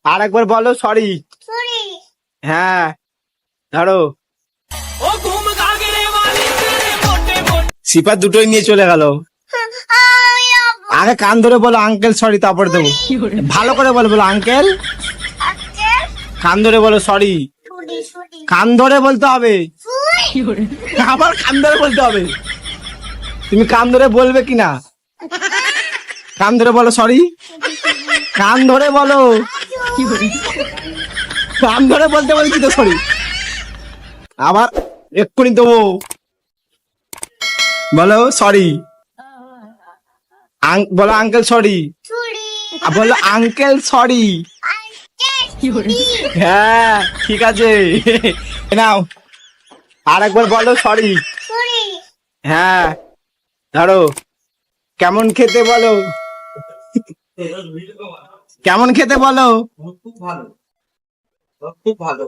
আর একবার বলো সরি। হ্যাঁ ধরো। সিপা দুটোই নিয়ে চলে গেল। আগে কান ধরে বলো আঙ্কেল সরি, তারপরে দেবো। ভালো করে বলো, বলো আঙ্কেল। কান ধরে বলো সরি। কান ধরে বলতে হবে, আবার কান ধরে বলতে হবে। তুমি কান ধরে বলবে কিনা? কান ধরে বলো সরি। কান ধরে বলো, কান ধরে বলতে বলছি তো সরি। আবার এক্ষুনি দেবো। বলো সরি। বলো আঙ্কেল সরি। বলো আঙ্কেল সরি। হ্যাঁ ঠিক আছে। নাও আর একবার বলো সরি। হ্যাঁ ধরো। কেমন খেতে বলো, কেমন খেতে বলো। খুব ভালো, খুব ভালো।